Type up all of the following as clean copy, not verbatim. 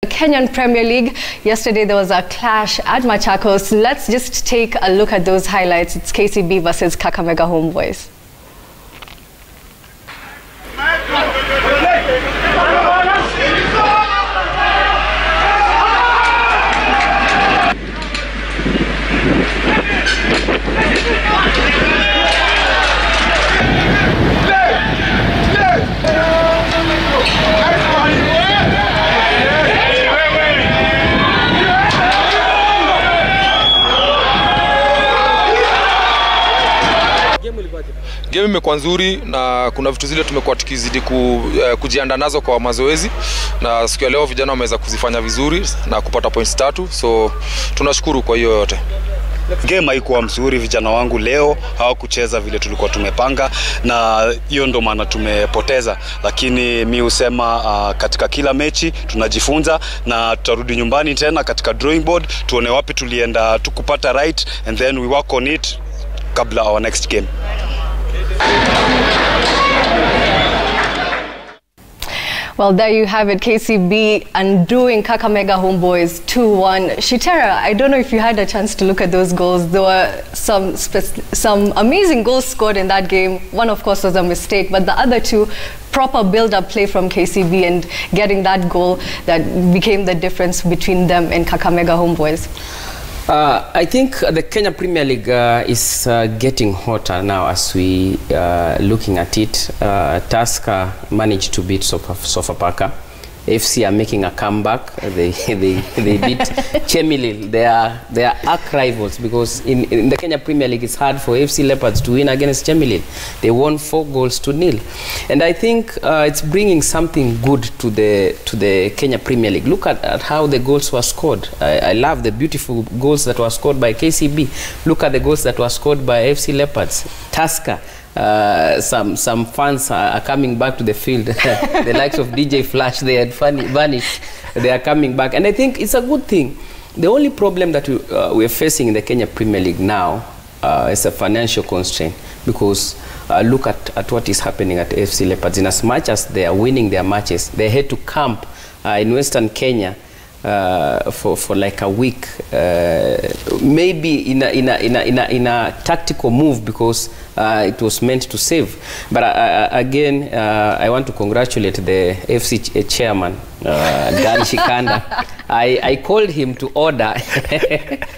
Kenyan Premier League. Yesterday there was a clash at Machakos. Let's just take a look at those highlights. It's KCB versus Kakamega Homeboyz. Game imekuwa nzuri na kuna vitu zile tumekuwa tukizidi kujiandaa nazo kwa mazoezi, na siku ya leo vijana wameweza kuzifanya vizuri na kupata points 3, so tunashukuru kwa hiyo yote. Game haikuwa mzuri, vijana wangu leo hawakucheza vile tulikuwa tumepanga, na hiyo ndo maana tumepoteza, lakini mimi husema katika kila mechi tunajifunza na tutarudi nyumbani tena katika drawing board tuone wapi tulienda tukupata right, and then we work on it kabla our next game. Well, there you have it, KCB undoing Kakamega Homeboyz 2-1. Shitera, I don't know if you had a chance to look at those goals. There were some amazing goals scored in that game. One, of course, was a mistake, but the other two, proper build-up play from KCB and getting that goal that became the difference between them and Kakamega Homeboyz. I think the Kenya Premier League is getting hotter now as we looking at it. Tusker managed to beat Sofapaka. FC are making a comeback. They beat Chemilil. They are arch rivals, because in the Kenya Premier League it's hard for FC Leopards to win against Chemilil. They won 4-0, and I think it's bringing something good to the Kenya Premier League. Look at how the goals were scored. I love the beautiful goals that were scored by KCB. Look at the goals that were scored by FC Leopards. Tusker. Some fans are coming back to the field. The likes of DJ Flash, they had vanished. They are coming back, and I think it's a good thing. The only problem that we're facing in the Kenya Premier League now is a financial constraint, because look at what is happening at FC Leopards. In as much as they are winning their matches, they had to camp in Western Kenya for like a week, maybe in a tactical move, because it was meant to save. But again, I want to congratulate the FC chairman, Dan Shikanda. I called him to order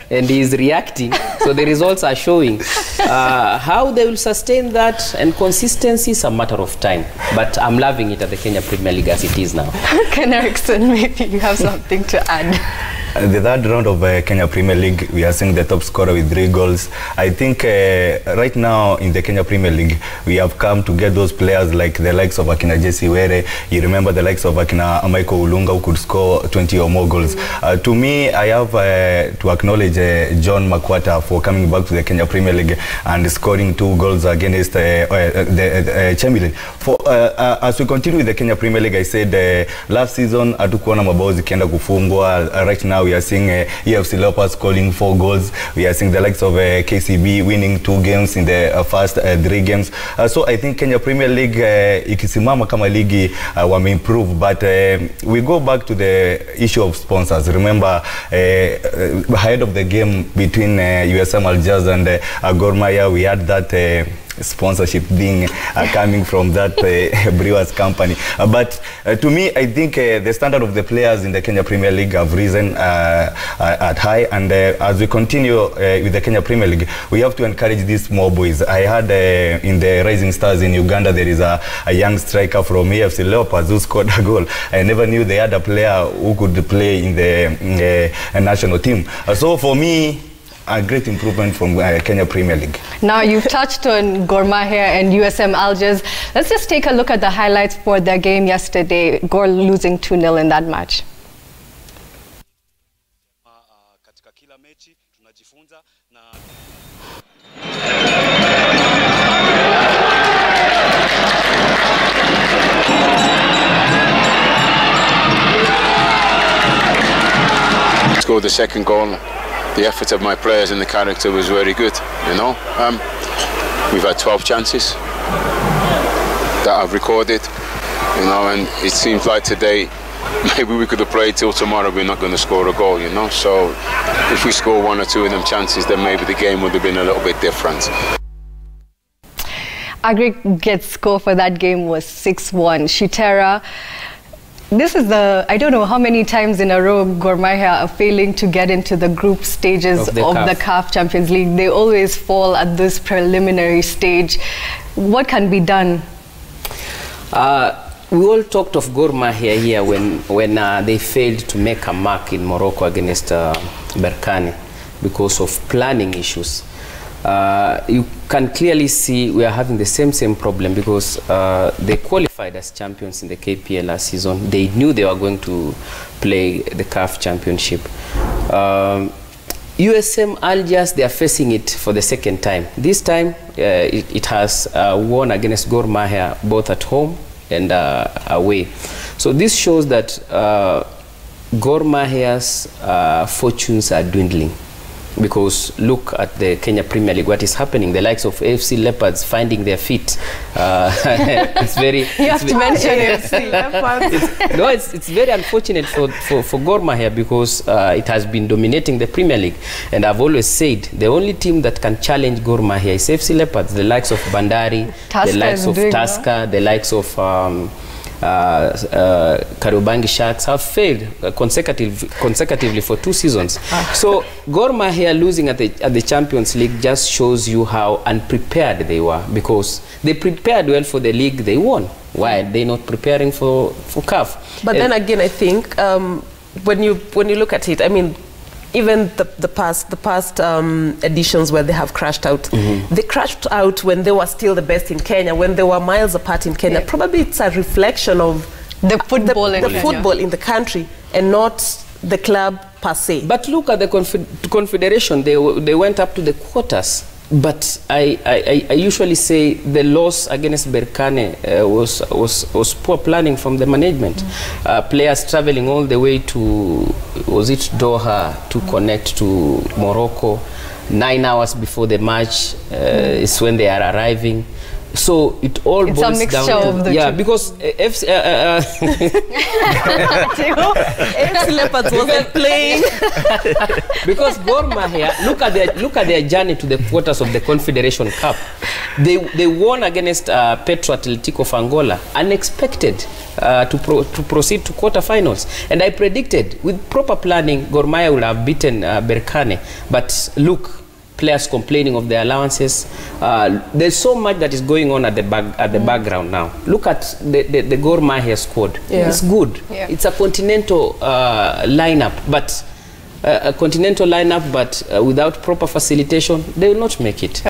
and he is reacting, so the results are showing. How they will sustain that and consistency is a matter of time, but I'm loving it at the Kenya Premier League as it is now. Ken Erickson, maybe you have something to add. The third round of Kenya Premier League, we are seeing the top scorer with 3 goals. I think right now in the Kenya Premier League, we have come to get those players like the likes of Akina Jesse Were. You remember the likes of Akina Michael Ulunga, who could score 20 or more goals. To me, I have to acknowledge John Makwata for coming back to the Kenya Premier League and scoring 2 goals against the Chemilil. As we continue with the Kenya Premier League, I said last season, hatukuona mabao zikienda kufungwa. Right now, we are seeing EFC Leopards scoring 4 goals. We are seeing the likes of KCB winning 2 games in the first 3 games. So I think Kenya Premier League ikisimama kama ligi wame improve, but we go back to the issue of sponsors. Remember ahead of the game between USM Aljaz and Gor Mahia, we had that sponsorship thing coming from that Brewers company. But to me, I think the standard of the players in the Kenya Premier League have risen at high, and as we continue with the Kenya Premier League, we have to encourage these small boys. I heard in the Rising Stars in Uganda, there is a young striker from AFC Leopards who scored a goal. I never knew they had a player who could play in the national team. So for me, a great improvement from Kenya Premier League. Now you've touched on Gor Mahia and USM Algiers. Let's just take a look at the highlights for their game yesterday. Gor losing 2-0 in that match. Katika kila mechi tunajifunza na scored the second goal. The effort of my players and the character was very good, you know. We've had 12 chances that I've recorded, you know, and it seems like today maybe we could have prayed till tomorrow we're not going to score a goal, you know. So if we score one or two of them chances, then maybe the game would have been a little bit different. Aggregate score for that game was 6-1. Shitera, this is I don't know how many times in a row Gor Mahia are failing to get into the group stages of the CAF Champions League. They always fall at this preliminary stage. What can be done? We all talked of Gor Mahia here when they failed to make a mark in Morocco against Berkane because of planning issues. You can clearly see we are having the same problem because they qualified as champions in the KPL last season. They knew they were going to play the CAF Championship. USM Algiers, they are facing it for the second time. This time it has won against Gor Mahia both at home and away. So this shows that Gor Mahia's fortunes are dwindling. Because look at the Kenya Premier League, what is happening? The likes of AFC Leopards finding their feet. It's very... You have to mention AFC Leopards. No, it's very unfortunate for Gor Mahia because it has been dominating the Premier League. And I've always said the only team that can challenge Gor Mahia is AFC Leopards, the likes of Bandari, the likes of Tusker, the likes of... Kariobangi Sharks have failed consecutively for 2 seasons. So Gor Mahia losing at the Champions League just shows you how unprepared they were, because they prepared well for the league they won. Why are they not preparing for CAF? But then again, I think when you look at it, I mean, even the past editions where they have crashed out, they crashed out when they were still the best in Kenya, when they were miles apart in Kenya. Probably it's a reflection of the football, in the country and not the club per se. But look at the confederation. They went up to the quarters. But I usually say the loss against Berkane was poor planning from the management. Players traveling all the way to, was it Doha, to connect to Morocco. 9 hours before the match is when they are arriving. So it all boils down to... It's a mixture of the two. Because AFC Leopards wasn't playing. Because Gor Mahia, look at their journey to the quarters of the Confederation Cup. They won against Petro Atletico of Angola, unexpected, to proceed to quarterfinals. And I predicted with proper planning, Gor Mahia would have beaten Berkane. But look, players complaining of their allowances. There's so much that is going on at the background now. Look at the Gor Mahia squad. Yeah. It's good. Yeah. It's a continental lineup, but without proper facilitation, they will not make it.